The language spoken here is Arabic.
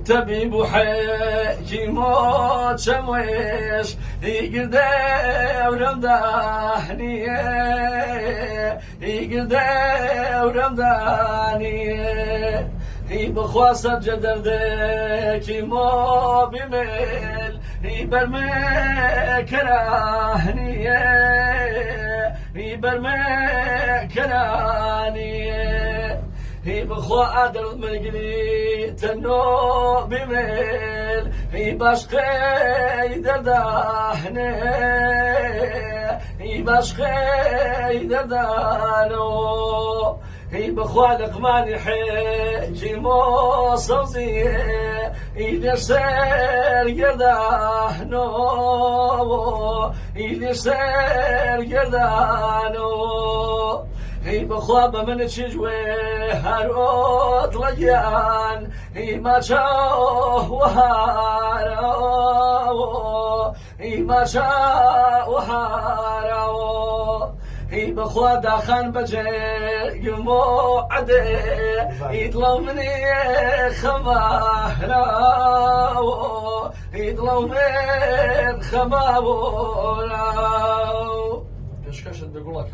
طبيب وحكيم وشمويش يقدر ورمضانية يقدر ورمضانية بخواص الجدر ذاكي مو بميل برمي كرانية برمي كرانية بخوا أدر مقلي تنو بميل باشقي درداني باشقي دردانو بخوا لقمان حكيم وصوزيه إلي سير قردانو إلي سير قردانو بخوا بمن تشجوي هاروت لجيان ما شاء وهارو ما شاء وهارو بخوا داخن بجي قمو عدي يطلو مني خماهراو يطلو من خماهراو كشكش بقول لك